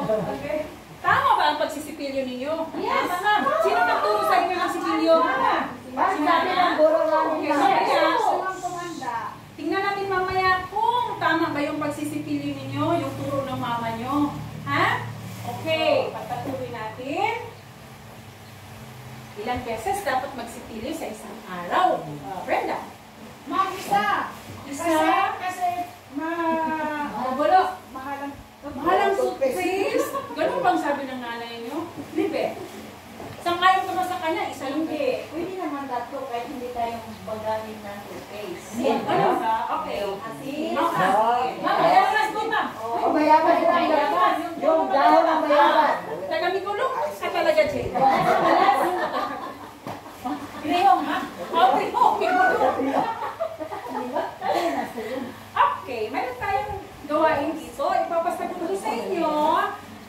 Okay. Tama ba ang pagsisipilyo ninyo? Yes! Sino nagturo sa inyo ng sipilyo? Sabi ng guro namin. Tingnan natin mamaya kung tama ba yung pagsisipilyo ninyo, yung turo ng mama nyo. Ha? Okay, pagpatuloy natin. Ilang beses dapat magsipilyo sa isang araw? Brenda? Ma'am, isa. Kasi Magulo. Mahalang toothpaste? Ganun bang sabi ng nanay nyo? Libe? Sang-ayon ko na sa kanya, isa lang. Hindi. Pwede naman tatlo kahit hindi tayo magamit ng toothpaste. Ano ba? Okay. Asin. Ma'am, mayaman po, ma'am. O mayaman lang. Yung dahon ang mayaman. Taga Mikulong ka talaga, Jay. Pinayong, ha? Okay po, Okay, meron tayong gawain dito. Ipapasagot ko sa inyo.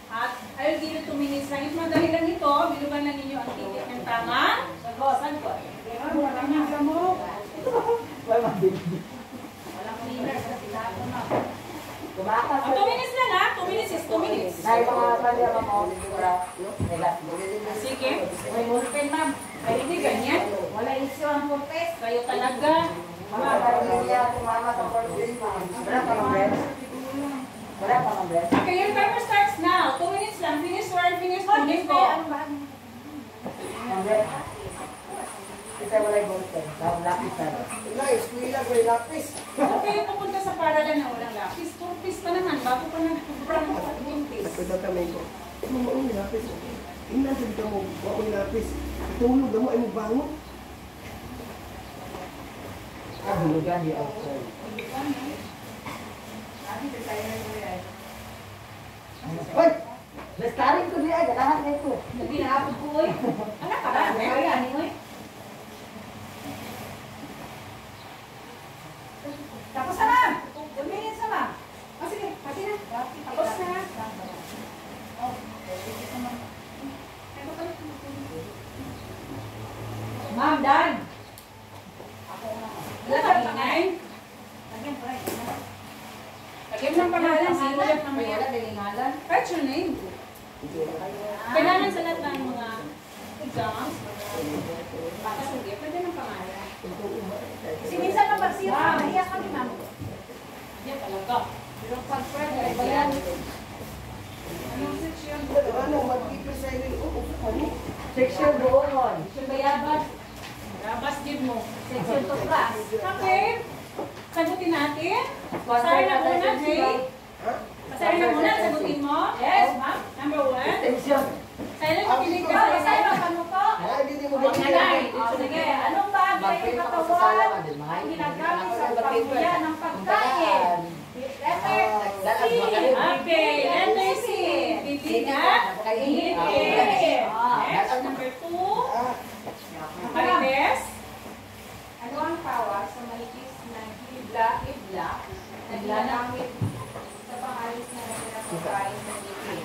At I'll give you 2 minutes lang. Ito madali lang ito. Bilugan na ninyo ang ticket ng tama. Sagot. walang nasa mo. Walang cleaner sa sinabi mo. Tumakas. 2 minutes lang, ha? 2 minutes is 2 minutes. Dahil mga pala mo. Sige. May mulpen, ma'am. Ay, hindi ganyan. Wala isyo ang mulpes. Kayo talaga. Mga pamilya, tumama sa mulpes. Wala pa mga bread. Wala pa mga bread. Okay, your timer starts now. 2 minutes lang. Finish word, finish to go. Mga bread. Kasi wala yung mulpes. Lapis na. Okay, pupunta sa paralan na walang lapis. 2 piece pa naman. Bago pa na yung piece. Tulog mo ay mo bangon. Hulugan di outside. Hoy! Restoring ko diya, lahat na ito. Naginaapod ko, oy. Anak ka ba? Ayan, oy. Tapos na, ma'am. 2 minutes na, ma'am. O, sige. Pati na. Tapos na. Ma'am, Dan. Wala ka ingay. Lagyan ng pangalan. Sinulat ng Wala mga. dalingalan. Write your name. Kailangan sa lahat ng mga exams. Baka hindi. Pwede ng pangalan. Kasi minsan mapagsira, mahiya kami, ma'am. Yan talaga. Pero pag friend, ay bayan. Anong section? Section doon. Section bayabas. Rabas din mo. Section to class. Okay. Sagutin natin. Pasari na muna, Jay. Pasari na muna. Sagutin mo. Yes, ma'am. Number 1. Section. Silent makinig ka Basta sa yung ano to? Sige, anong bagay ng katawan ang ginagamit sa pamilya ng pagkain? Letter C. Okay, letter C. Bibigat. Init. Next, number 2. Marites. Ano ang tawag sa malikis na hibla na ginagamit sa pangalis na pagkain sa ngipin?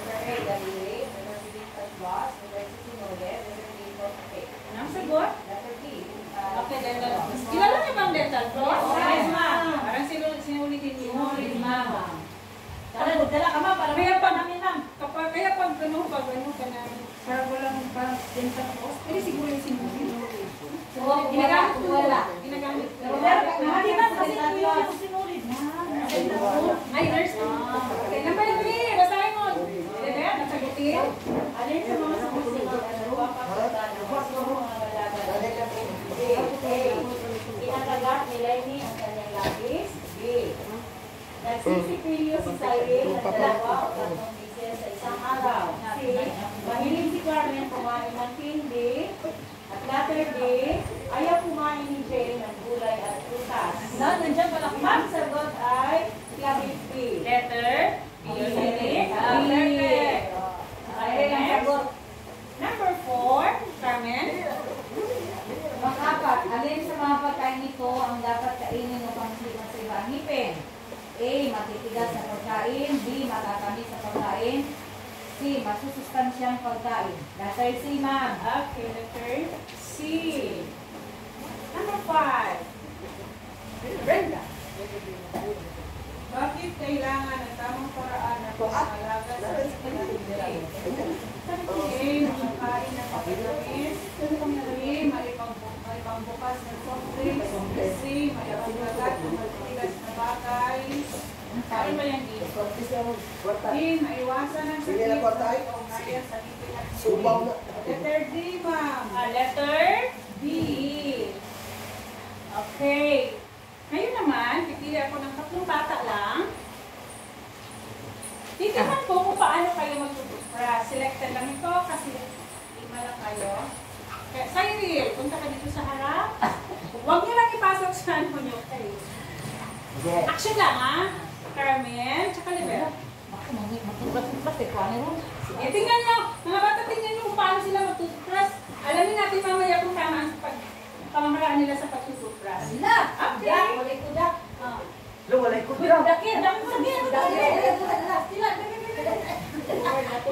Number A, daliri. Number B, tagwas. Number C, sinole. Number D, toothpick. Anong sagot? Letter D. Okay, dental floss. Kilala niyo ba ang dental floss? Yes, ma'am. Parang sinulitin niyo. Sinulit, ma'am. Dala ka ma'am. Kaya pag namin ma'am. Kaya pag ano ka na. Parang walang dental floss. Hindi siguro yung sinulit. Ginagamit ko. Ginagamit ko. Hindi ma'am, kasi hindi ko sinulit. Ay, nurse. Okay, number 3. Basahin mo. Dede, nasagutin. Alin sa mga sumusunod, ano ba papagdano? Gusto mo mga dalaga. A. Inatagat ni Lenny ang kanyang lapis. B. Nagsisipilyo si Cyril at 2 o 3 beses sa isang araw. C. Mahilig si Carmen kumain ng candy. At letter D. Ayaw kumain ni Jane ng gulay at prutas. Nandiyan pala ko. Ang sagot ay Clavis B. Letter. Perfect. Okay, Ang sagot. Number 4. Carmen. Pang-apat, alin sa mga pagkain ito ang dapat kainin upang masira ang ngipin? A. Matitigas na pagkain. B. Matatamis na pagkain. C. Masusustansyang pagkain. Letter C, ma'am. Okay, letter C. Number 5. Brenda. Bakit kailangan ng tamang paraan na pangalaga sa pagkain? A. Makakain ng kapitamis. B. Malipangbukas ng soft drinks. C. Malipanglagat ng matitigas na bagay. Ano ba yan dito? D. Maiwasan ng sakit o ugnayan sa ngipin at Subaw na. Letter D, ma'am. Letter D. Okay. Ngayon naman, pipili ako ng 3 bata lang. Titignan ko kung paano kayo mag-toothbrush. Selected lang ito kasi 5 lang kayo. Kaya, Cyril, punta ka dito sa harap. Huwag niyo lang ipasok sa ano nyo. Okay. Action lang, ha? Carmen, tsaka Libel. Sige, tingnan nyo. Mga bata, tingnan nyo kung paano sila mag-toothbrush. Alamin natin mamaya kung tama ang pamamaraan nila sa pag-toothbrush. Okay. Walay kudak. Lo, walay ko. Dakit.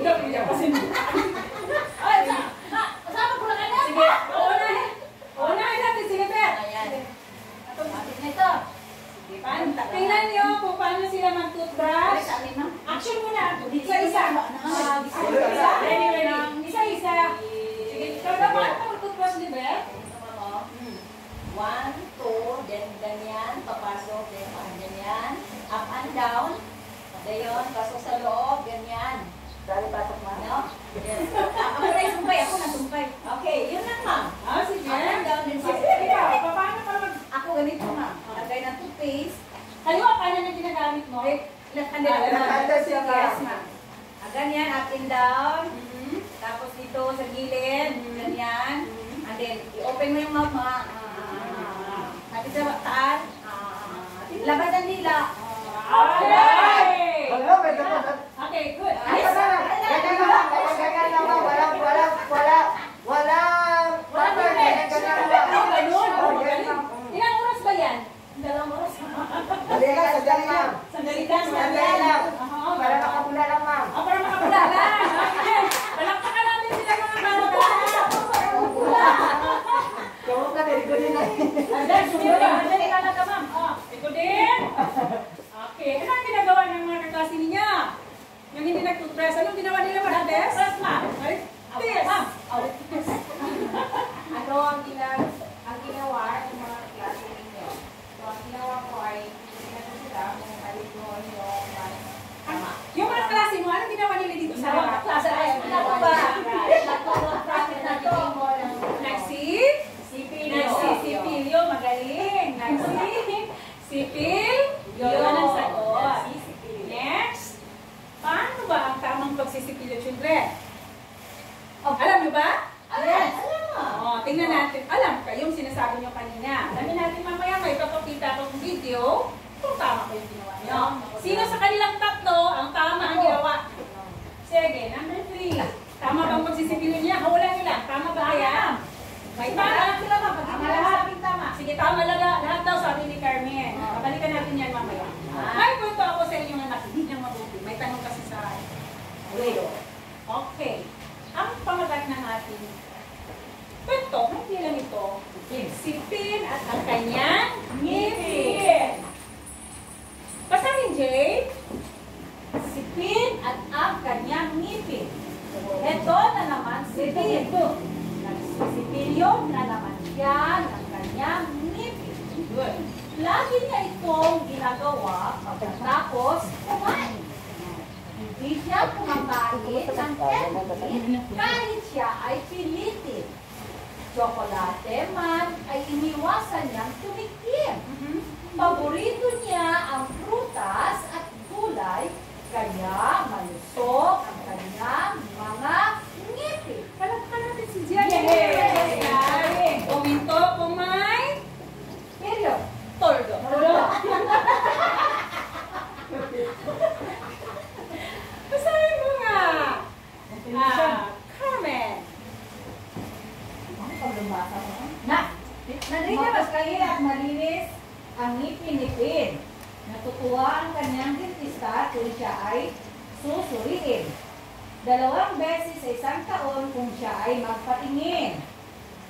Udah, udah, pasin. Kasama ko lang ano? Sige, unahin natin. Sige, Per. Ayan. Matik na ito. Tingnan nyo kung paano sila mag-toothbrush. Action muna. Isa-isa. Ready. Isa-isa. Sige, ikaw na paano mag-toothbrush, di ba? 1, 2, then ganyan, papasok, then ganyan, up and down, gayon, pasok sa loob, ganyan. Dari pasok ma? No? Yes. Ako na isumpay, ako nasumpay. Okay, yun lang ma'am. Sige. Up and down, then pasok. Sige, ikaw. Paano ka mag... Ako ganito ma'am, lagay ng toothpaste. Kaliwa, paano na ginagamit mo? Left-handed siya ka. Yes ma'am. Ganyan, up and down. Tapos dito sa gilid, ganyan. And then, i-open mo yung mouth mo. At sa taas. Labas ang dila. Okay! Wala, may dapat. Okay, good. Ganyan lang, walang Ilang oras ba yan? 2 oras. Sandali lang. Para makapula lang, ma'am. Para makapula lang. Okay. Palakpakan natin sila mga bata. Kung ka din, good na. Sandali ka na ka, ma'am. Ikaw din. Okay. Ano ang ginagawa ng mga kaklase ninyo? Yung hindi nag-toothbrush, anong ginawa nila para test? Test, ma'am. Test. Ano ang ginawa ng mga klase ninyo? So, ang ginawa ko ay tinignan sila kung alin doon yung tama. Yung mga klase mo, anong ginawa nila dito sa mga klase? Ako ba? Nagtutuprush na to. Nagsisipilyo, magaling. Nagsisipilyo ang sagot. Next. Paano ba ang tamang pagsisipilyo, children? Alam niyo ba? Yes. Tingnan natin. Alam ka, yung sinasabi niyo kanina. Alamin natin mamaya, may papakita akong video kung tama ko yung ginawa niyo. Sino sa kanilang 3 ang tama ang ginawa? Sige, number 3. Tama bang pagsisipilyo niya? Hawalan niyo lang. Tama ba kaya? May tama sila ba? Tama lahat. Sige, tama lahat daw, sabi ni Carmen. Babalikan natin yan mamaya. May punto ako sa inyo na nakinig ng mabuti. May tanong kasi sa video. Okay. Ang pangagat ng ating kwento, hindi lang ito. Sipin at ang kanyang ngipin. Basahin, Jay. Sipin at ang kanyang ngipin. Ito na naman sipin. Nagsisipilyo na naman siya ng kanyang ngipin. Good. Lagi niya itong ginagawa pagkatapos kumain. Hindi siya kumakain ng candy kahit siya ay pilitin. Tsokolate man ay iniwasan niyang tumikim. Paborito niya ang prutas at gulay, kaya malusog ang kanyang mga ngipin. Palakpan natin si Jen. Yes! Komento kung may Period. tordo. Basahin mo nga. Carmen. Narinig kayo at malinis ang ngipin-ngipin. Natutuwa ang kanyang dentista kung siya ay susuriin. 2 beses sa isang taon kung siya ay magpatingin.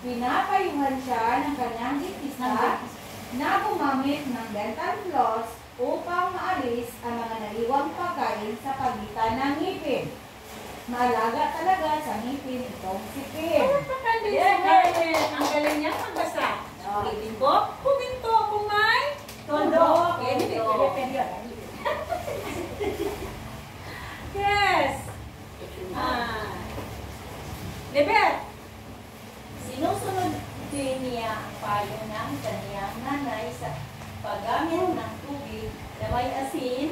Pinapayuhan siya ng kanyang dentista na gumamit ng dental floss upang maalis ang mga naiwang pagkain sa pagitan ng ngipin. Malaga talaga sa ngipin itong sipin. Pagkakandali si Garnet. Ang galing niya magbasa. Ulitin ko, huminto kung may Tondo. Pwede, Tondo. pwede, pwede. Yes. Lebet. Sinusunod din niya ang payo ng kanyang nanay sa paggamit ng tubig na may asin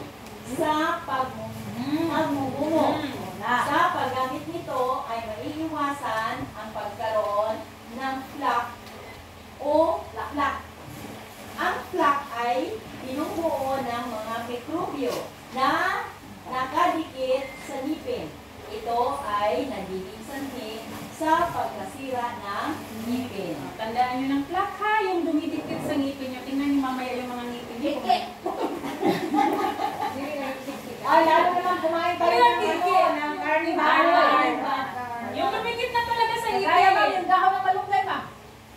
sa pagmumumo. Sa paggamit nito ay maiiwasan ang pagkaroon ng plaque o laklak. Ang plaque ay binubuo ng mga mikrobyo na nakadikit sa ngipin. Ito ay nagiging sanhi sa pagkasira ng ngipin. Tandaan nyo ng plaque ha, yung dumidikit sa ngipin nyo. Tingnan nyo mamaya yung mga ngipin nyo. Ay, lalo naman kumain tayo Kaya ng kiki, ng karne Carne. Yung dumikit na talaga sa ngipin. Kaya ma'am, yung dahon ng malunggay ma'am.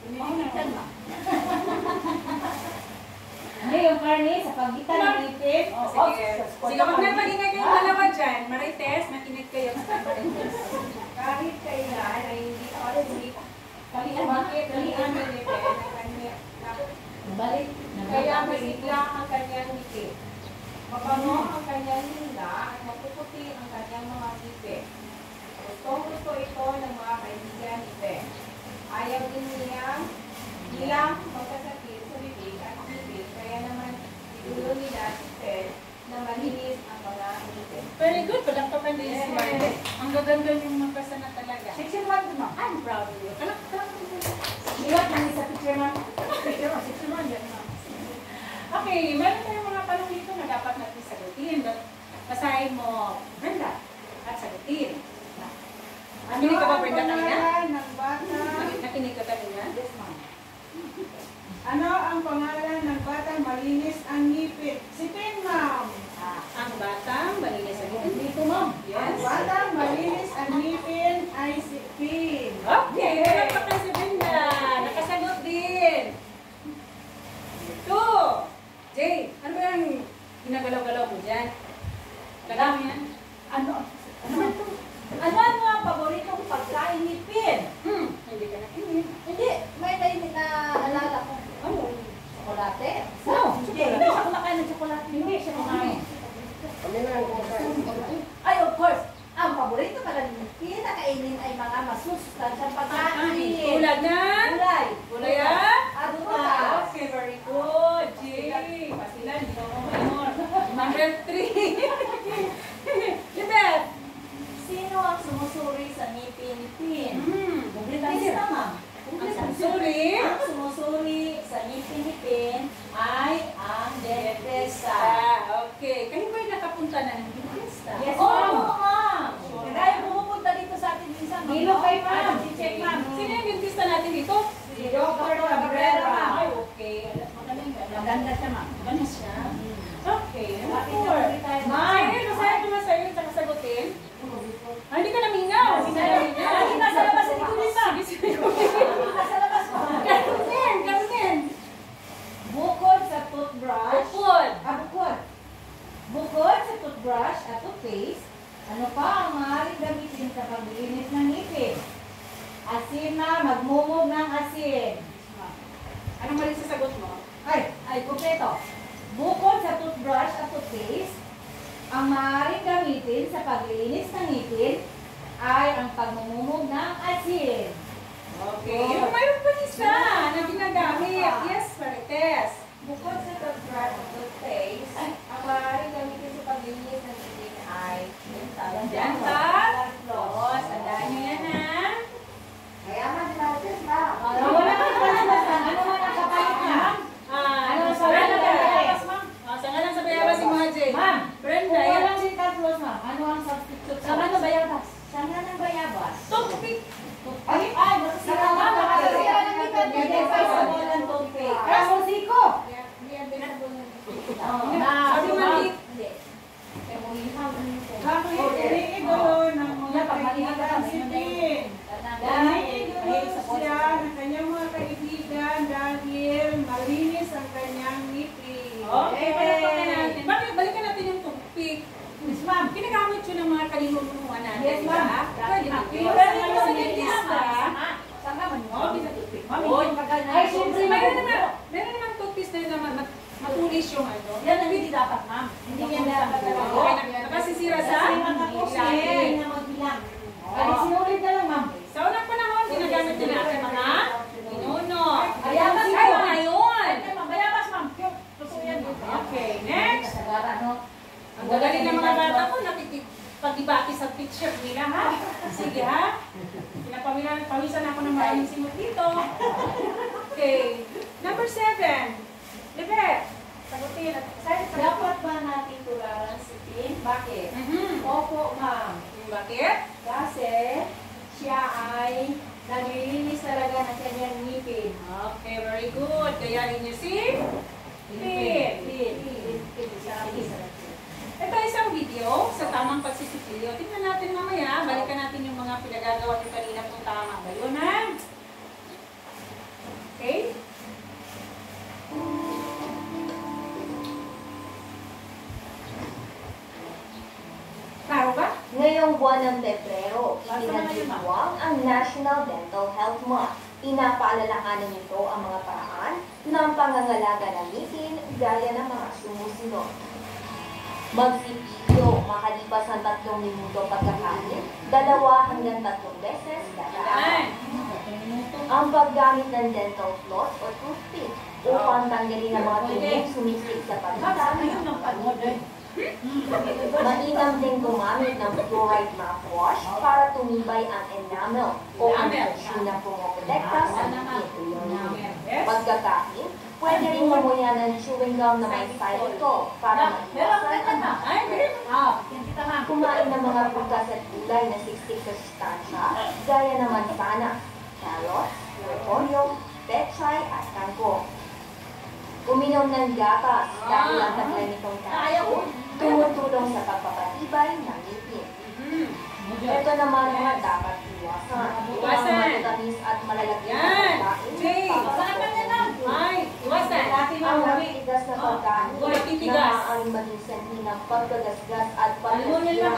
Dumikit ma'am. Hindi, yung karne sa pagitan ng ngipin. Sige, sige, huwag na magingay kayong dalawa dyan. Marites, makinig kayo sa Marites. Kahit kailan ay hindi always kalian ng ngipin ang kanya. Balik. Kaya masigla ang kanyang ngipin. Mabango ang kanyang hinga at mapuputi ang kanyang mga ngipin. Gusto ito ng mga kaibigan ni Ben. Ayaw din nilang magkasakit sa bibig at ngipin, kaya naman idulo nila si Ben na malinis ang mga ngipin. Very good, palakpakan din si Marites. Ang gaganda yung magkasa na talaga. Section 1 ma'am. I'm proud of you. Palakpakan. Iwat na sa picture ma'am. Section 1 yan. Okay, meron tayong mga tanong dito na dapat natin sagutin. Basahin mo, Brenda, at sagutin. Nakinig ka ba, Brenda, kanina? ng bata? Nakinig ka kanina? Yes ma'am. Ano ang pangalan ng batang malinis ang ngipin? Si Ben, ma'am. Ang batang malinis sa ngipin. Dito ma'am. Ang Yes. batang malinis ang ngipin ay si Ben. Okay, palakpakan si Brenda. Nakasagot din. 2. Jay, ano ba yung ginagalaw-galaw mo dyan? Galaw mo yan? Ano ang mga paboritong pagkain ni Pin? Hindi ka nakinig. Hindi, may naalala ko. Ano? Tsokolate? No, Hindi, tsokolate. hindi siya kumakain ng tsokolate. Hindi siya kumakain. Kami na ang kumakain. Ay, of course, ang paborito pala ni Pin na kainin ay mga masusustansyang pagkain. Tulad na? Gulay. Gulay ah? Adutas. Okay, very good. Jay, pasilan, hindi ka mo mayor. Number 3. Libet. Sino ang sumusuri sa ngipin ni Pin? Dentista, ma'am. Ang Sorry. Ang sumusuri sa ngipin ni Pin ay ang dentista. Okay. Kayo ba'y nakapunta na ng dentista? Yes, Oo, ma'am. ma'am. Kaya pumupunta dito sa atin minsan. Hilo kay ma'am. I-check ma'am. Sino yung dentista natin dito? Si Dr. Cabrera, ma'am. Ay, okay. Magaling ka. Maganda siya, ma'am. Maganda siya. Okay. Bakit Number 4. niya tayo? Ma'am, basahin ko na sa'yo at saka sagutin. Ah, hindi ka namingaw. Hindi ka namingaw. Lagi nasa labas sa likod din, ma'am. Sige, sige. Nasa labas mo. Karunin. Bukod sa toothbrush. Bukod sa toothbrush at toothpaste, ano pa ang maaaring gamitin sa paglinis ng ngipin? Asin na, magmumog ng asin. Anong mali sa sagot mo? Ay, kumpleto. Bukod sa toothbrush at toothpaste, ang maaaring gamitin sa paglinis ng ngipin ay ang pagmumumog ng asin. Okay. Yung mayroon pa isa na ginagamit. Yes, Marites. Bukod sa toothbrush at toothpaste, ang maaaring gamitin sa paglinis ng ngipin ay Dental floss. Tandaan nyo yan, ha? Kaya man si Martes ba? Wala kang palabasan. Ano man ang kapalit na? Ano sa Brenda. ngalan ng bayabas, ma'am? Sa ngalan sa bayabas si Mga Jay. Ma'am, Brenda, kung yan. walang dental floss, ma'am, ano ang substitute? Sa ano bayabas? Sa ng bayabas? Toothpick. Ay, masasira na. Makasasira ng ngipin. Hindi pa sa walang toothpaste. Kaya musiko. Sabi mali. Bakit iniidolo ng mga kaibigan si Ben? Iniidolo siya ng kanyang mga kaibigan dahil malinis ang kanyang ngipin. Okay, palakpakan natin. yung ano. Yan ang hindi dapat, ma'am. Hindi yan dapat talaga. Okay, nakasisira sa Kasi mga kusin ilalim. na magbilang. Kaya sinulit na lang, ma'am. Sa unang panahon, ginagamit nila ang mga pinuno. Bayabas Ay, kayo. mga yun. Ay, ma'am, bayabas, ma'am. Yung, gusto ko yan. Okay, next. Kasagara, no? Ang gagaling ng mga bata ko, nakikipag-debate sa picture nila, ha? Sige, ha? Pawisan ako ng maraming simot dito. Okay. Number 7. Libre. Sagutin. Dapat ba natin tularan si Pin? Bakit? Opo, ma'am. Bakit? Kasi siya ay naglilinis talaga ng kanyang ngipin. Okay, very good. Gayahin niyo si Pin. Ito isang video sa tamang pagsisipilyo. Tingnan natin mamaya. Balikan natin yung mga pinagagawa niyo kanina kung tama ba yun, ha? Okay? Klaro ba? Ngayong buwan ng Pebrero, ipinagdiwang ang National Dental Health Month. Pinapaalalakanan nito ang mga paraan ng pangangalaga ng ngipin gaya ng mga sumusunod. Magsipilyo makalipas ang 3 minuto pagkakain, 2 hanggang 3 beses kada araw. Ang paggamit ng dental floss o toothpick upang tanggalin ang mga tunog sumisik sa pagkakain. Mainam din gumamit ng fluoride mouthwash para tumibay ang enamel o ang tissue na pumoprotekta sa ngipin. Pagkakain, pwede rin mamuya ng chewing gum na may xylitol para maiwasan ang kumain ng mga prutas at gulay na siksik sa sustansya gaya ng manzana, carrots, repolyo, pechay at kangkong. Uminom ng gatas dahil ang taglay nitong kalsyo tumutulong sa pagpapatibay ng ngipin. Ito naman mga dapat iwasan. Ang matatamis at malalagyan na pagkain. Ay, iwasan. Ang matitigas na pagkain na maaaring maging sanhi ng pagkagasgas at pagkasira.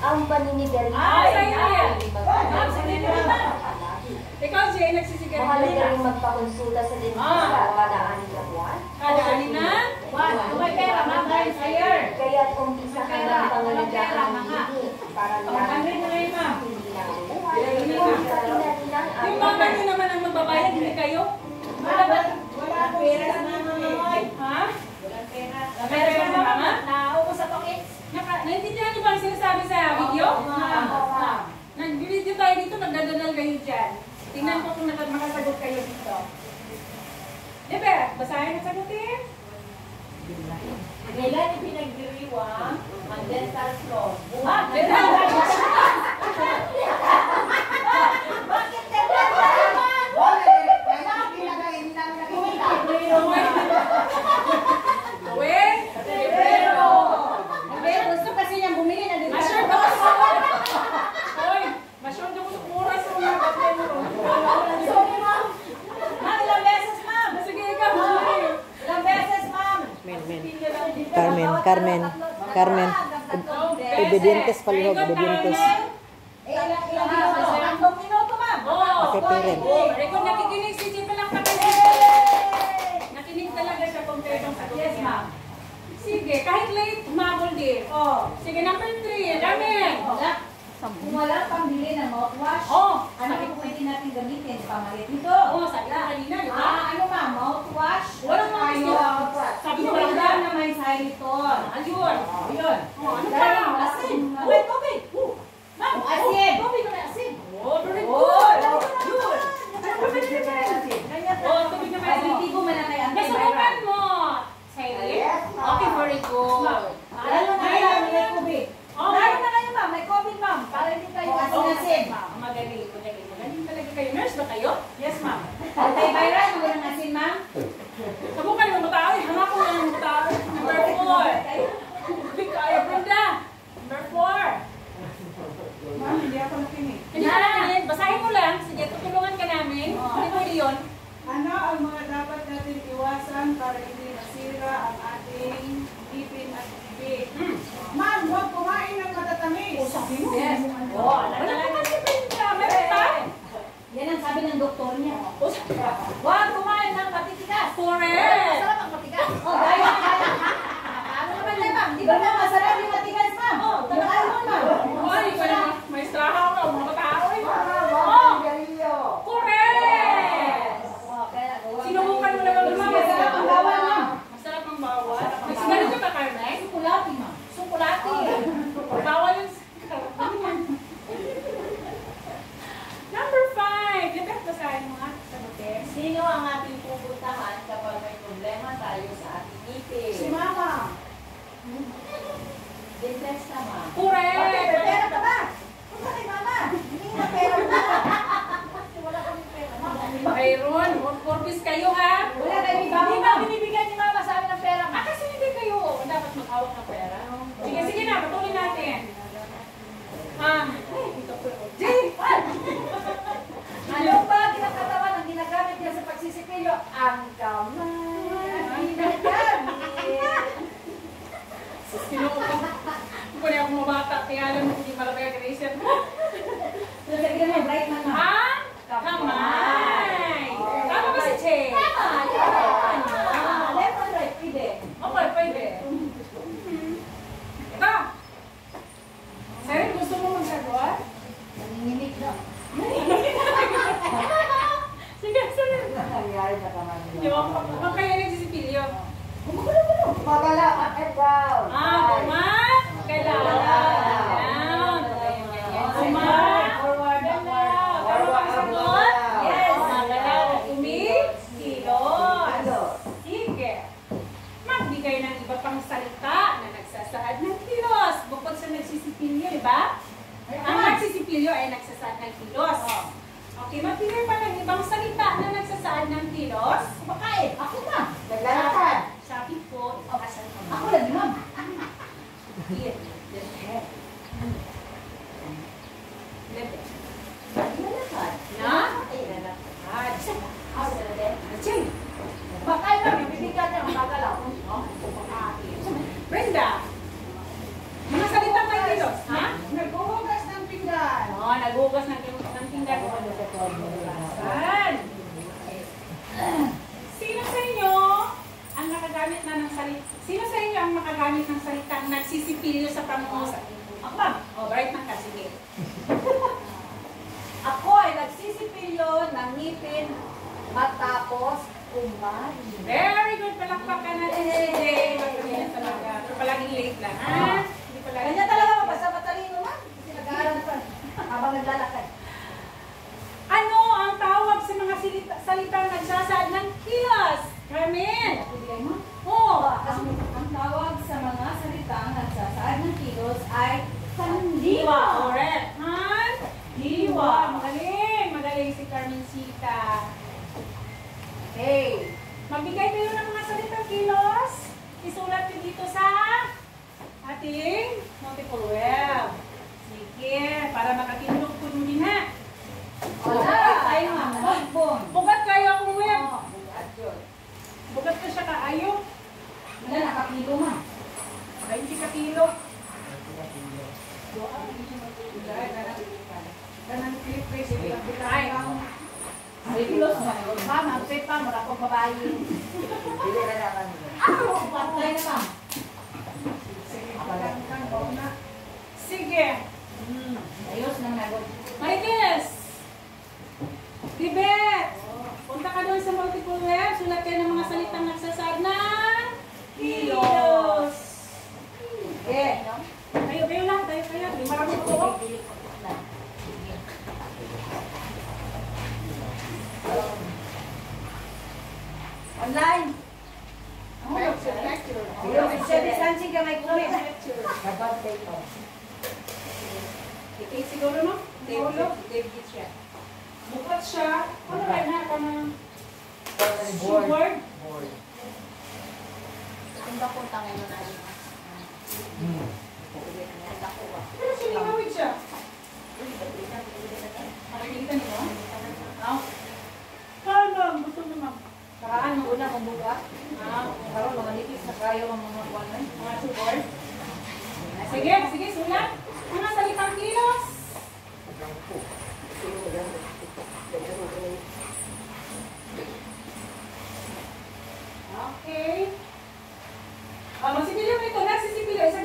Ang paninigarilyo ay Ikaw, Jay, nagsisigarilyo mahalaga na. rin magpakonsulta sa dentista kada 6 na buwan. Kada 6 na? Kaya't umpisa ka ng pangalagaan ng ngipin para lang hindi lang buhay. Yung mama niyo naman ang magbabayad, hindi kayo? Wala pera sa mama. Ha? Walang pera. Pera ba sa mama? Naubos sa tokits. Naintindihan niyo ba ang sinasabi sa video? Nag-video tayo dito, nagdadadal kayo dyan. Tingnan ko kung makasagot kayo dito. Diba? Basahin at sagutin. Kailan ipinagdiriwang ang dental floss? Dental floss! Bakit dental Gawin? Librero! Gusto kasi niyang bumili na dito. Masyado ko sa Hoy! Masyado ko sa oras ko na. Sorry, ma'am. Ma'am, ilang beses, ma'am? Sige, ikaw. Ilang beses, ma'am? Carmen. Obedientes palihog, obedientes. Ilang minuto? 3 minuto, ma'am. Pakipirin. Record nakikinig si Chip lang kapatid. Nakinig talaga siya kompletong sa Yes, ma'am. Sige, kahit late, humabol din. Sige, number 3. Ramen. Kung wala pang bili ng mouthwash, ano yung pwede natin gamitin? Pamalit nito. Sabi na kanina, di ba? Ano ma'am? Mouthwash? Walang mouthwash. Sabi ko Yung lang na may xylitol. Ayun. Yun. Ano Dahil pa? asin. Tubig. Ma'am, Asin. Tubig na asin. Very good. Yun. Tubig na may asin. Tubig na may asin. Positibo man na kay Nasubukan mo. Sailin? Okay, very good. Lalo na kaya may COVID. Lalo na kayo, ma'am. May COVID, ma'am. Para hindi kayo Asin. Magaling talaga kayo. Nurse ba kayo? Yes, ma'am. Antiviral, wala ng asin ma'am. Sabukan mo matao. Hanap ko lang ng matao. Number 4. Kaya, Brenda. Number 4. Ma'am, hindi ako nakinig. Hindi ka namin. Basahin mo lang. Sige, tutulungan ka namin. Hindi mo yun. Ano ang mga dapat natin iwasan para hindi masira ang ating ngipin at bibig? Ma'am, huwag kumain ng matatamis. Sabi mo. Yes. Wala naman si Brenda. Meron pa? Yan ang sabi ng doktor niya. Huwag kumain ng Di ba na masarap yung matigas, ma'am? Oh, Yung almond, ma'am. Ay, kaya may strahaw ka, mga tao eh. Mama, Garillo. Correct! Oh, kaya, Sinubukan mo na ba ito, ma'am? Masarap ang bawal, ma'am. Masarap ang bawal. Ganito ka, Carmen? Sukulati, ma'am. Sukulati. Bawal yung Number 5. Yung basahin mo nga. Sagutin. Sino ang ating pupuntahan kapag may problema tayo sa ating ngipin? Si mama. Dentist naman. Correct! Okay, may pera ka ba? Punta kay mama. Hindi na pera mo. Kasi wala kami pera, mama. Mayroon. Corpus kayo, ha? Wala kayo Hindi ibang ba binibigyan ni Mama sa amin ng pera? Ah, kasi hindi kayo dapat mag-hawak ng pera. Sige, sige na. Patuloy natin. Ito po. Jay! Ano ba kinakatawan ang ginagamit niya sa pagsisipilyo? Ang kamay. Ginagamit. Kinuha. Kung ako mabata, kaya alam mo hindi malabay ang Gracian. So, sabihin mo, bright man, ma'am. Kamay! Tama ba si Che? Left and right, pwede. Okay, pwede. Ito. Sir, gusto mo magsagot? Nanginginig na. Sige, sige. Nangyari na kamay niya. Di ba? Kung kaya nagsisipilyo. Gumugulo-gulo. Magala, up and down. Kailangan. Forward, backward. Tama ba ang sagot? Yes. Magalaw. Kumikilos. Sige. Magbigay ng iba pang salita na nagsasaad ng kilos. Bukod sa nagsisipilyo, di ba? Ang nagsisipilyo ay nagsasaad ng kilos. Okay, magbigay pa ng ibang salita na nagsasaad ng kilos. Kumakain. Ako na. Naglalakad. Sabi ko, ipakasan mo. Ako lang, ma'am. Here. Naglalakad. Na? Jay. Kumakain lang. Bibigyan niya. Magagalaw. Brenda. Mga salita may kilos, ha? Naghuhugas ng pinggan. Oo, naghugas ng pinggan. Saan? Sino sa inyo ang nakagamit na ng salita? Sino sa inyo ang makagamit ng salitang nagsisipilyo sa pangungusap? Ako ba? O, bright na ka. Sige. Ako ay nagsisipilyo ng ngipin matapos kumain. Very good. Palakpakan natin si Jay. Ganyan talaga. Pero palaging late lang, ha? Hindi palaging Ganyan talaga mabasa matalino, ma'am. Kasi nag-aaral pa. Habang naglalakad. Ano ang tawag sa mga salitang nagsasaad ng kilos? Carmen? Bibigay mo? Oo. Ang tawag sa mga salitang nagsasaad ng kilos ay Diwa. sandiwa. Correct. Han? Diwa. Magaling. Magaling si Carmencita. Okay. Magbigay kayo ng mga salitang kilos. Isulat nyo dito sa ating multiple web. Sige. Para makakilog po nyo din, ha? Wala. Tayo, ma'am. Magbong. Bugat kayo akong web. Bukat yun. Bugat ka siya kaayo. Wala, nakapilo, ma'am. 20 katilo. Ganang clip, sige. Ay. Ay, kilos na. Ma'am, ang pepa, mura ko babae. Dili na naman. Patay na, ma'am. Sige. Ayos nang nagot. Marites! Tibet! Punta ka doon sa multiple web. Sulat kayo ng mga salitang nagsasaad ng kilos. Okay. Kayo lang. May marami ko po. Online. Sabi Sansi ka may kulit. Dapat dito. Ikay siguro, no? David siya. Bukat siya. Ano kayo na? Shoeboard? Ang punta ngayon na rin. Pero siningawid siya. Makikita niyo? Ma'am. Gusto mo, ma'am. Paraan mo una kung buka. Ah, Karoon mga nipis na kayo ang mga kuwan. mga support. Sige, sulat. Mga salitang kilos. Okay. Magsipilyo mo ito. Nagsisipilyo. Isa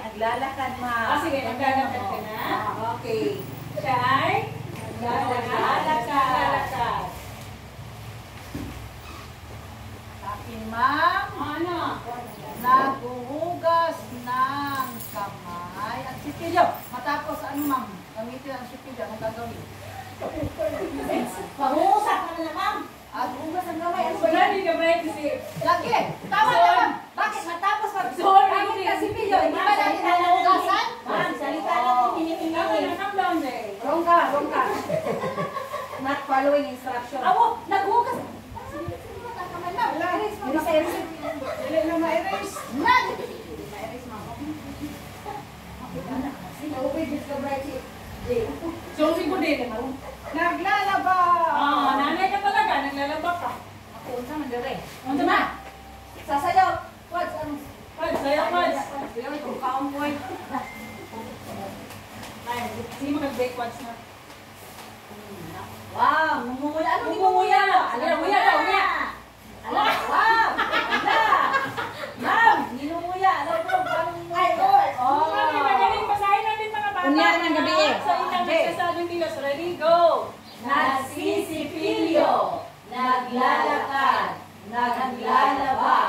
Naglalakad, ma'am. Sige, naglalakad ka na. Okay. Siya ay? Naglalakad. Sa akin, ma'am. Ano? Naghuhugas ng kamay at sipilyo. Matapos ano, ma'am? Gamitin ang sipilyo. Anong gagawin? Pag-uusap ka na, ma'am. At hugas ang kamay. Ano ba Wala yan? din ka ba kasi? Lagi! Tama Son. na, ma'am! Bakit matapos gamit ka sipilyo? Hindi ba natin nahugasan? Ma'am, salita lang yung hinihingi. Tama na, come down there. Wrong ka, wrong ka. Not following instruction. Awo, naghugas. Dili na ma-erase. Ma-erase, ma'am. So, si Budin. Naglalaba! Nanay ka talaga, naglalaba ka. Ako, unsa man dire? Unsa na? Sasayaw! What's ano? Pad, sayo, pad. Sayaw, itong kaumboy. Ay, sige mag-backwards na. Wow! Mumuya! Ano Umuya! Ano, umuya ka, umuya! Ala! Wow! Ala! Ma'am! Ninumuya! Alam ko, parang ay, Oh, magaling, basahin natin mga bata. Unya ng gabi eh. Sa ilang nagsasabing kilos. Ready, go! Nagsisipilyo, naglalakad, naglalaba,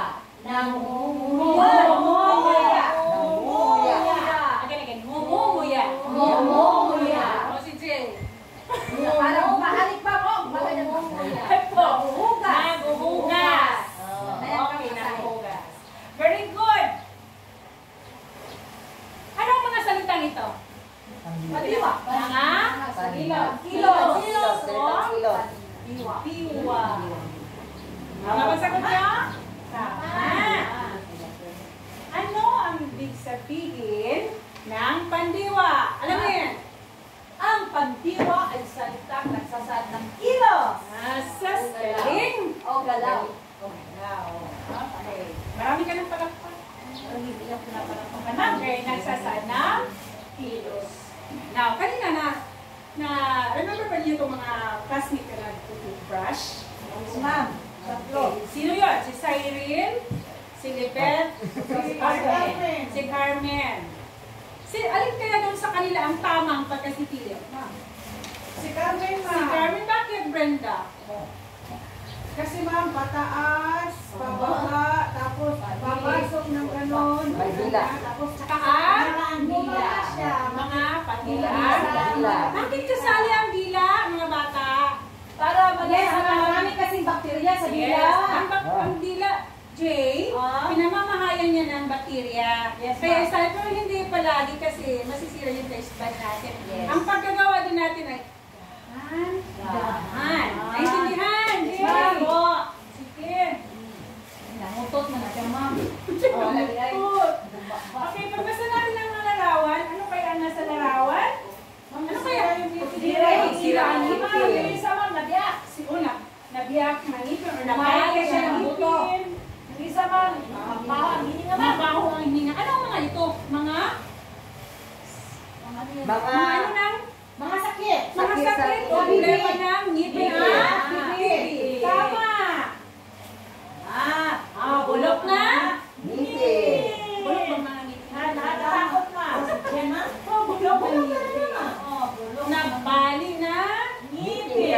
namumuya. Again. Mumuya. Mumuya. O, si Jay. Parang mahalik pa mo. Namumuya. Ito. Naguhugas. Naguhugas. Okay, naguhugas. Very good. Anong mga salitang ito? Padiwa. Mga? Kilos. Kilos. Kilos. Kilos. Piwa. Ano ba sagot niyo? Tama. Ano ang ibig sabihin ng pandiwa? Alam mo yan? Ang pandiwa ay salitang nagsasaad ng kilos. Nasa spelling. O galaw. Okay. Marami ka ng palakpak. Hindi yung pinapalakpakan. Okay, nagsasaad ng kilos. Now, kanina remember ba niyo itong mga classmate ka na toothbrush? Ma'am, tatlo. Sino yun? Si Cyril, si Libet, si Carmen. Alin kaya doon sa kanila ang tamang pagkasipilyo? Si Carmen, Si Carmen, bakit Brenda? Kasi ma'am, pataas, pababa, tapos papasok ng ganon. May dila. Tapos Saka dila siya. mga patila. Dila. Bakit kasali ang dila, mga bata? Para Yes, marami kasing bakterya sa dila. Yes, ang dila, Jay, Ah. pinamamahayan niya ng bakterya. Yes, Kaya ma'am. sabi ko, hindi palagi kasi masisira yung taste bud natin. Yes. Ang pagkagawa din natin ay dahan. Naintindihan? Yes, Jay? ma'am. Sige. Nangutot na natin, ma'am. Okay, pagbasa natin ang mga larawan, ano kaya ang nasa larawan? Ano kaya? Sira ang ngipin. Isa ma'am, nabiyak. Si una, nabiyak, mangipin, or Kumain nakain siya ng buto. Isa ma'am, mabaho ang hininga. Ano ang mga ito? Mga ano nang? Mga sakit. Mga Sakit sa sakit. ngipin. Problema ng ngipin. Ngipin. Tama. Bulok na? Ngipin. Bulok ba mga ngipin? Natatakot, ma'am. Yan, ma'am. Bulok na ngipin. Nagbali na? Ngipin.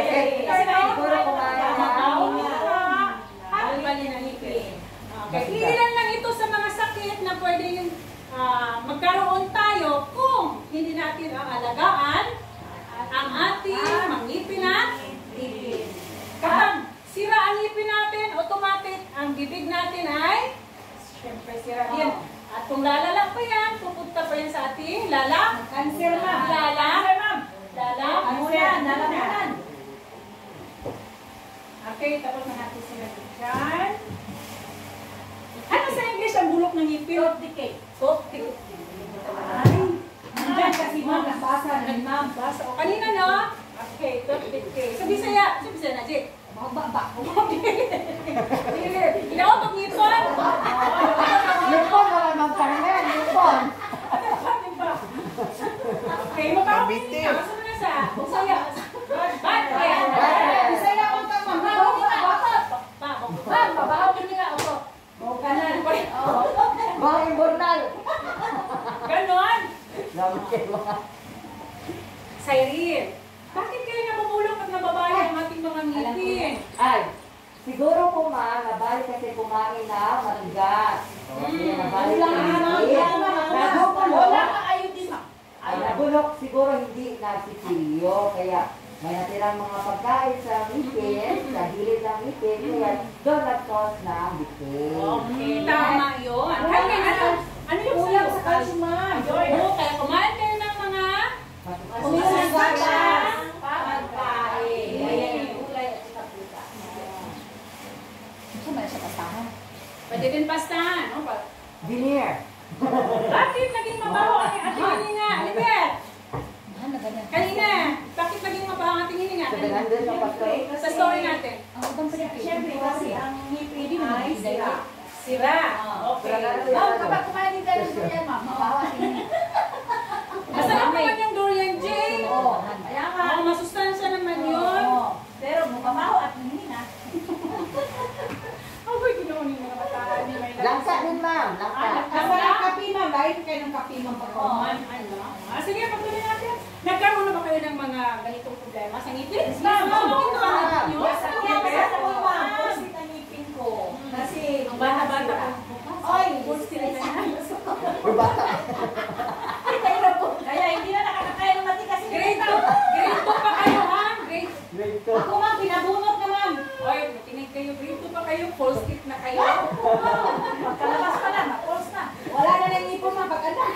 Kasi siguro kumain na. Nagbali na ngipin. Okay. Ilan lang ito sa mga sakit na pwedeng magkaroon tayo kung hindi natin ang alagaan ang ating mangipin at ngipin. Kapag sira ang ngipin natin, automatic ang bibig natin ay siyempre sira din. At kung lalala pa yan, pupunta pa yan sa ating Cancer, ma'am. Ano yan? Lalamunan. Okay, tapos na natin sila dyan. Ano sa English ang bulok ng ngipin? Tooth decay. Tooth decay. Nandyan kasi, ma'am. Nabasa rin, ma'am. Basa. O, kanina no? Okay, tooth decay. Sa Bisaya na, Jake. Mababa. Inaotog ngipon? Lupon wala mang Carmen. Lupon. Okay, mabaho niya. Basta mo na sa Bisaya. Bakit? Bisaya ko ka, ma'am. Mabaho ka. Ma'am, mabaho niya. Opo. O, kanan. Bawang Bornal. Ganun Salamat kayo mga. Cyril, bakit kayo namumulong at nababali ang ating mga ngipin? Ay, siguro po ma, nabalik kasi kumain na matigas. Nabalik Wala na ka, hindi. Nabulok. Wala ka ayusin mo. Ay, nabulok siguro hindi na si Tio. Kaya may natirang mga pagkain sa ngipin, sa gilid ng ngipin. Kaya doon nag-cause na ang ngipin. Okay, tama yun. Kaya ano yung Kulang sayo? sa kalsuman. Oo, kaya kumain kayo ng mga Pagkain. Ayan yung gulay at saka puta. pwede din pastahan. No? Veneer. Bakit naging mabaho ang ating hininga? Libet! Kanina, bakit naging mabaho ang ating hininga? 700 ang pastor. Sa story natin. Siyempre kasi ang ngipin ay sira. Sira. Okay. Kapag kumain ka ng durian, ma'am, mabawas yung Masarap naman yung durian, Jay. Oo. Kaya nga. Oo, masustansya naman yun. Oo. Pero mabaho at hindi na. Oh, boy, ginawa niyo mga bataan niyo. Langka din ma'am, langka. Asa ng kape, ma'am. Dahil kayo ng kape, ma'am, pagkakuman. Sige, pagtuloy natin. Nagkaroon na ba kayo ng mga ganitong problema sa ngipin? Ma'am, Oo, ma'am. nyo? Kaya masasa ko, ma'am. Pulsit ang ngipin ko. Kasi, Ang bata-bata ko. Oy, Pulsit na yan. Or bata. Kaya hindi na nakakakaya ng mati kasi Grade 2. Grade 2 pa kayo, ha? Grade Grade Ako, ma'am, pinabunot na, ma'am. Oy, matinig kayo. Grade 2 pa kayo. Full skip na kayo. Pagkalabas pa lang, mapos na. Wala na lang ipon, ma'am, pag-anak.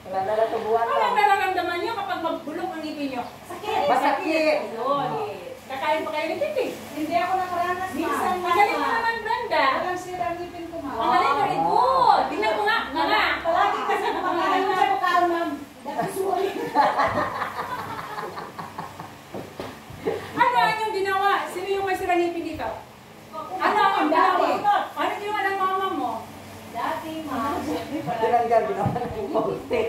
Wala na natubuhan Ano ang ma'am. nararamdaman nyo kapag magbulok ang ngipin nyo? Sakit. Masakit. Yun. Kakain pa kayo ng titig. Hindi ako nakaranas, ma'am. Minsan Ang galing mo naman, Brenda. Walang sira ang ngipin ko, ma'am. Ang galing, very good. Tingnan ko nga. Nga nga. Palagi kasi kumakain mo sa bukaon, ma'am. Dapat suwali. Ano ang inyong ginawa? Sino yung may siranipin dito? Ano ang ginawa? Ano ginawa ng mama mo? Dati, ma'am. Tinanggal din naman yung post-it.